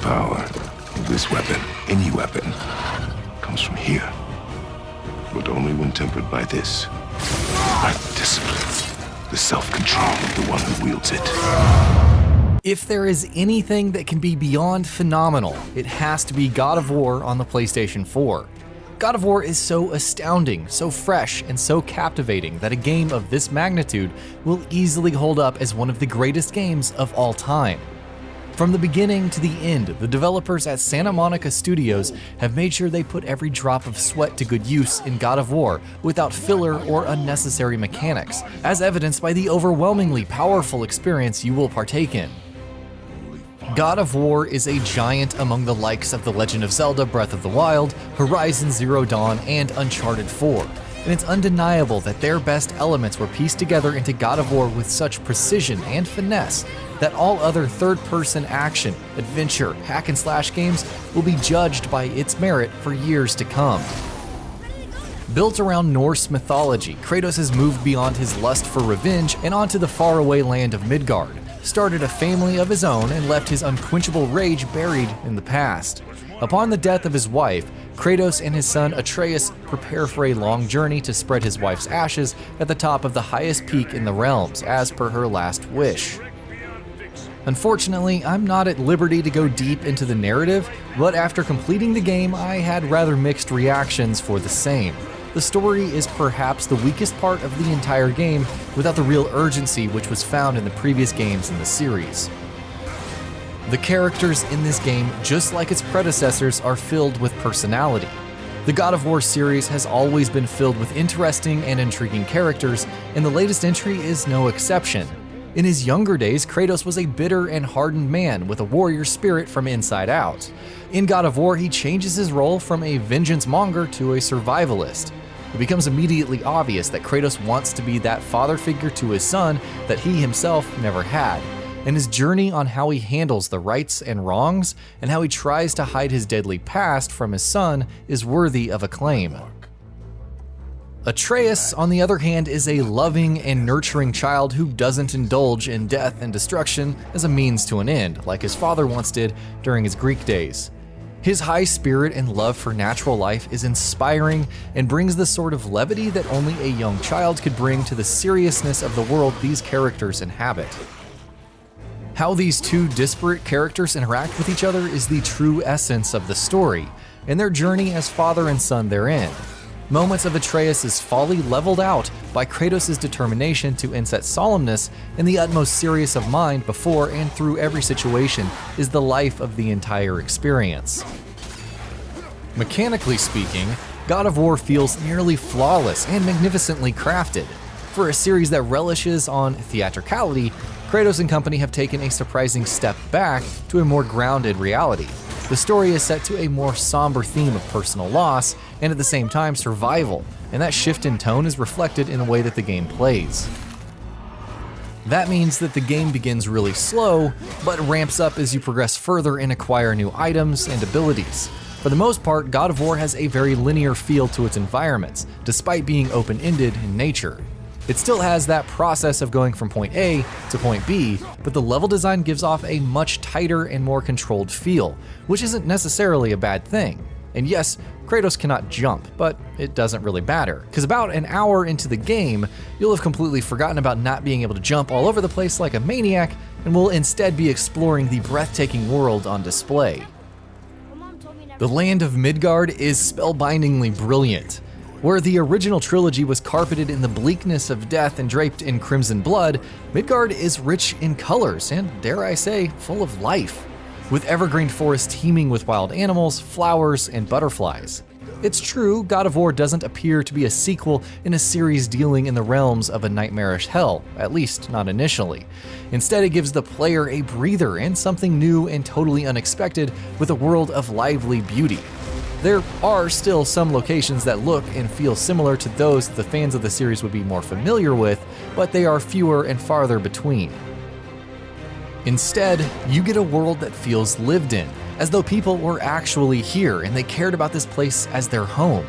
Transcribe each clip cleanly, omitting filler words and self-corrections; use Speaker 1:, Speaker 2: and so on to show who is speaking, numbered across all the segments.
Speaker 1: power of this weapon, any weapon, comes from here. But only when tempered by this. By the discipline, the self-control of the one who wields it.
Speaker 2: If there is anything that can be beyond phenomenal, it has to be God of War on the PlayStation 4. God of War is so astounding, so fresh, and so captivating that a game of this magnitude will easily hold up as one of the greatest games of all time. From the beginning to the end, the developers at Santa Monica Studios have made sure they put every drop of sweat to good use in God of War without filler or unnecessary mechanics, as evidenced by the overwhelmingly powerful experience you will partake in. God of War is a giant among the likes of The Legend of Zelda Breath of the Wild, Horizon Zero Dawn, and Uncharted 4, and it's undeniable that their best elements were pieced together into God of War with such precision and finesse that all other third-person action, adventure, hack-and-slash games will be judged by its merit for years to come. Built around Norse mythology, Kratos has moved beyond his lust for revenge and onto the faraway land of Midgard, started a family of his own, and left his unquenchable rage buried in the past. Upon the death of his wife, Kratos and his son Atreus prepare for a long journey to spread his wife's ashes at the top of the highest peak in the realms, as per her last wish. Unfortunately, I'm not at liberty to go deep into the narrative, but after completing the game, I had rather mixed reactions for the same. The story is perhaps the weakest part of the entire game, without the real urgency which was found in the previous games in the series. The characters in this game, just like its predecessors, are filled with personality. The God of War series has always been filled with interesting and intriguing characters, and the latest entry is no exception. In his younger days, Kratos was a bitter and hardened man with a warrior spirit from inside out. In God of War, he changes his role from a vengeance monger to a survivalist. It becomes immediately obvious that Kratos wants to be that father figure to his son that he himself never had, and his journey on how he handles the rights and wrongs and how he tries to hide his deadly past from his son is worthy of acclaim. Atreus, on the other hand, is a loving and nurturing child who doesn't indulge in death and destruction as a means to an end, like his father once did during his Greek days. His high spirit and love for natural life is inspiring and brings the sort of levity that only a young child could bring to the seriousness of the world these characters inhabit. How these two disparate characters interact with each other is the true essence of the story, and their journey as father and son therein. Moments of Atreus' folly leveled out by Kratos' determination to inset solemnness and the utmost serious of mind before and through every situation is the life of the entire experience. Mechanically speaking, God of War feels nearly flawless and magnificently crafted. For a series that relishes on theatricality, Kratos and company have taken a surprising step back to a more grounded reality. The story is set to a more somber theme of personal loss and at the same time survival, and that shift in tone is reflected in the way that the game plays. That means that the game begins really slow, but ramps up as you progress further and acquire new items and abilities. For the most part, God of War has a very linear feel to its environments, despite being open-ended in nature. It still has that process of going from point A to point B, but the level design gives off a much tighter and more controlled feel, which isn't necessarily a bad thing. And yes, Kratos cannot jump, but it doesn't really matter, because about an hour into the game, you'll have completely forgotten about not being able to jump all over the place like a maniac, and will instead be exploring the breathtaking world on display. The land of Midgard is spellbindingly brilliant. Where the original trilogy was carpeted in the bleakness of death and draped in crimson blood, Midgard is rich in colors and, dare I say, full of life, with evergreen forests teeming with wild animals, flowers, and butterflies. It's true, God of War doesn't appear to be a sequel in a series dealing in the realms of a nightmarish hell, at least not initially. Instead, it gives the player a breather and something new and totally unexpected with a world of lively beauty. There are still some locations that look and feel similar to those that the fans of the series would be more familiar with, but they are fewer and farther between. Instead, you get a world that feels lived in, as though people were actually here and they cared about this place as their home.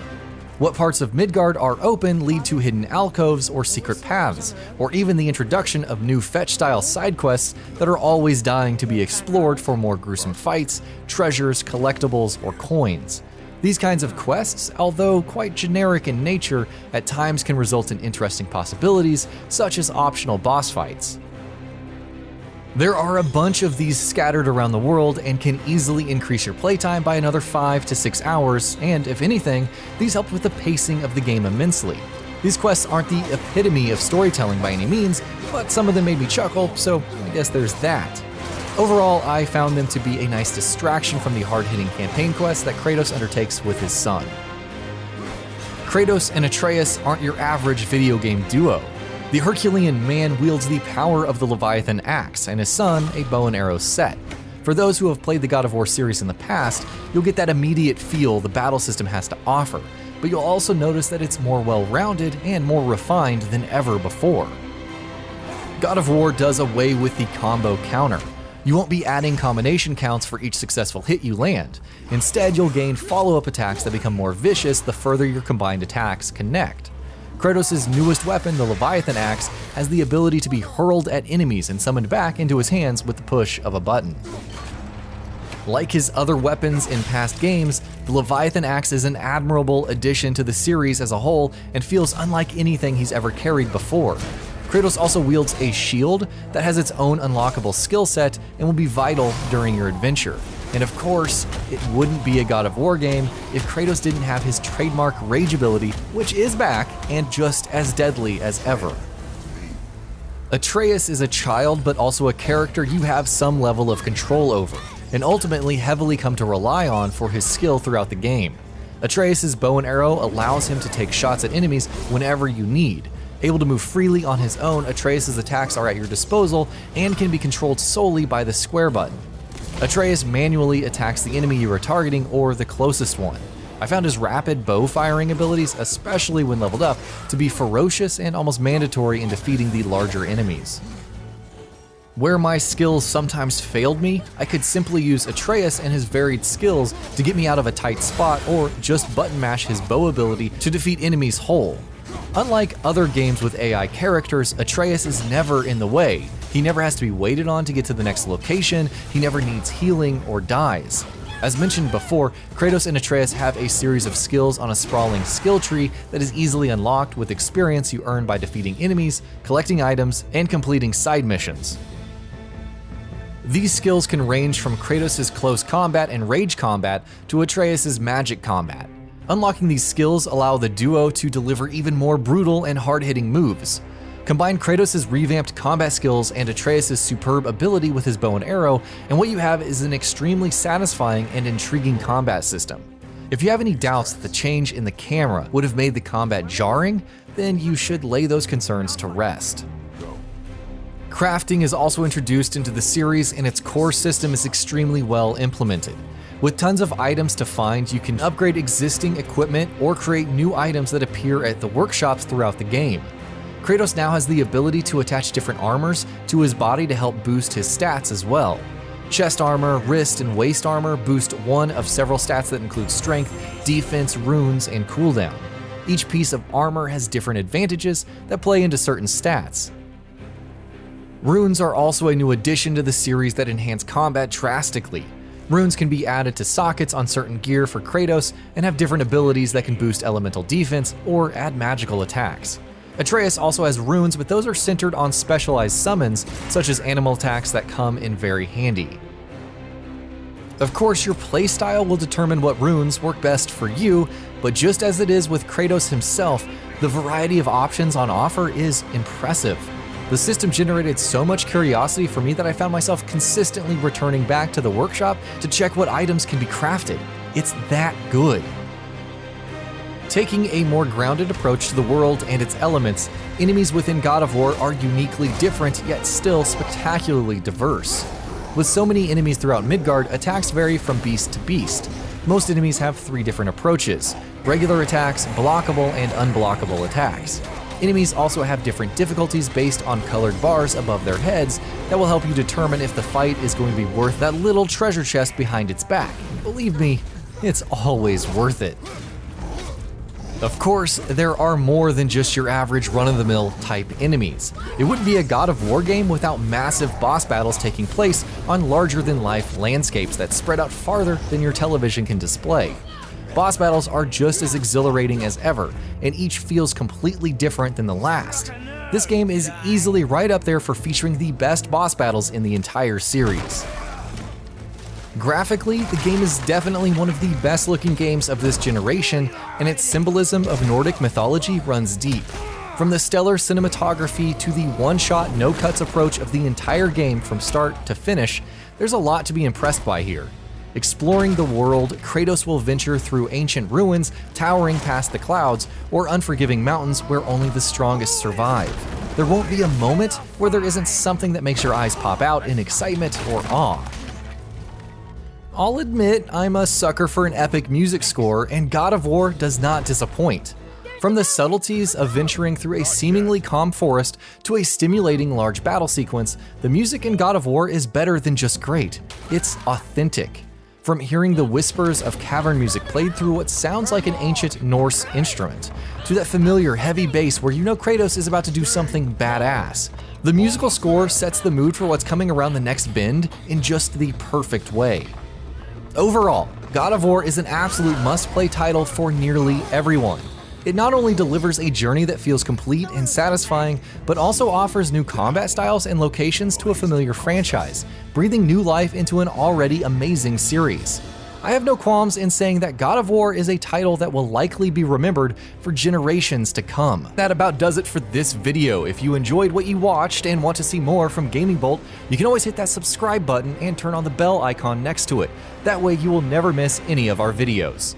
Speaker 2: What parts of Midgard are open lead to hidden alcoves or secret paths, or even the introduction of new fetch-style side quests that are always dying to be explored for more gruesome fights, treasures, collectibles, or coins. These kinds of quests, although quite generic in nature, at times can result in interesting possibilities, such as optional boss fights. There are a bunch of these scattered around the world and can easily increase your playtime by another 5 to 6 hours, and if anything, these help with the pacing of the game immensely. These quests aren't the epitome of storytelling by any means, but some of them made me chuckle, so I guess there's that. Overall, I found them to be a nice distraction from the hard-hitting campaign quests that Kratos undertakes with his son. Kratos and Atreus aren't your average video game duo. The Herculean man wields the power of the Leviathan axe, and his son a bow and arrow set. For those who have played the God of War series in the past, you'll get that immediate feel the battle system has to offer, but you'll also notice that it's more well-rounded and more refined than ever before. God of War does away with the combo counter. You won't be adding combination counts for each successful hit you land. Instead, you'll gain follow-up attacks that become more vicious the further your combined attacks connect. Kratos' newest weapon, the Leviathan axe, has the ability to be hurled at enemies and summoned back into his hands with the push of a button. Like his other weapons in past games, the Leviathan axe is an admirable addition to the series as a whole and feels unlike anything he's ever carried before. Kratos also wields a shield that has its own unlockable skill set and will be vital during your adventure. And of course, it wouldn't be a God of War game if Kratos didn't have his trademark rage ability, which is back and just as deadly as ever. Atreus is a child, but also a character you have some level of control over, and ultimately heavily come to rely on for his skill throughout the game. Atreus' bow and arrow allows him to take shots at enemies whenever you need. Able to move freely on his own, Atreus' attacks are at your disposal and can be controlled solely by the square button. Atreus manually attacks the enemy you are targeting or the closest one. I found his rapid bow firing abilities, especially when leveled up, to be ferocious and almost mandatory in defeating the larger enemies. Where my skills sometimes failed me, I could simply use Atreus and his varied skills to get me out of a tight spot or just button mash his bow ability to defeat enemies whole. Unlike other games with AI characters, Atreus is never in the way. He never has to be waited on to get to the next location, he never needs healing or dies. As mentioned before, Kratos and Atreus have a series of skills on a sprawling skill tree that is easily unlocked with experience you earn by defeating enemies, collecting items, and completing side missions. These skills can range from Kratos' close combat and rage combat to Atreus' magic combat. Unlocking these skills allow the duo to deliver even more brutal and hard-hitting moves. Combine Kratos' revamped combat skills and Atreus' superb ability with his bow and arrow, and what you have is an extremely satisfying and intriguing combat system. If you have any doubts that the change in the camera would have made the combat jarring, then you should lay those concerns to rest. Crafting is also introduced into the series, and its core system is extremely well implemented. With tons of items to find, you can upgrade existing equipment or create new items that appear at the workshops throughout the game. Kratos now has the ability to attach different armors to his body to help boost his stats as well. Chest armor, wrist, and waist armor boost one of several stats that include strength, defense, runes, and cooldown. Each piece of armor has different advantages that play into certain stats. Runes are also a new addition to the series that enhance combat drastically. Runes can be added to sockets on certain gear for Kratos and have different abilities that can boost elemental defense or add magical attacks. Atreus also has runes, but those are centered on specialized summons, such as animal attacks that come in very handy. Of course, your playstyle will determine what runes work best for you, but just as it is with Kratos himself, the variety of options on offer is impressive. The system generated so much curiosity for me that I found myself consistently returning back to the workshop to check what items can be crafted. It's that good. Taking a more grounded approach to the world and its elements, enemies within God of War are uniquely different yet still spectacularly diverse. With so many enemies throughout Midgard, attacks vary from beast to beast. Most enemies have 3 different approaches: regular attacks, blockable, and unblockable attacks. Enemies also have different difficulties based on colored bars above their heads that will help you determine if the fight is going to be worth that little treasure chest behind its back. Believe me, it's always worth it. Of course, there are more than just your average run-of-the-mill type enemies. It wouldn't be a God of War game without massive boss battles taking place on larger-than-life landscapes that spread out farther than your television can display. Boss battles are just as exhilarating as ever, and each feels completely different than the last. This game is easily right up there for featuring the best boss battles in the entire series. Graphically, the game is definitely one of the best looking games of this generation, and its symbolism of Nordic mythology runs deep. From the stellar cinematography to the one-shot, no-cuts approach of the entire game from start to finish, there's a lot to be impressed by here. Exploring the world, Kratos will venture through ancient ruins, towering past the clouds, or unforgiving mountains where only the strongest survive. There won't be a moment where there isn't something that makes your eyes pop out in excitement or awe. I'll admit I'm a sucker for an epic music score, and God of War does not disappoint. From the subtleties of venturing through a seemingly calm forest to a stimulating large battle sequence, the music in God of War is better than just great, it's authentic. From hearing the whispers of cavern music played through what sounds like an ancient Norse instrument, to that familiar heavy bass where you know Kratos is about to do something badass. The musical score sets the mood for what's coming around the next bend in just the perfect way. Overall, God of War is an absolute must-play title for nearly everyone. It not only delivers a journey that feels complete and satisfying, but also offers new combat styles and locations to a familiar franchise, breathing new life into an already amazing series. I have no qualms in saying that God of War is a title that will likely be remembered for generations to come. That about does it for this video. If you enjoyed what you watched and want to see more from GamingBolt, you can always hit that subscribe button and turn on the bell icon next to it. That way you will never miss any of our videos.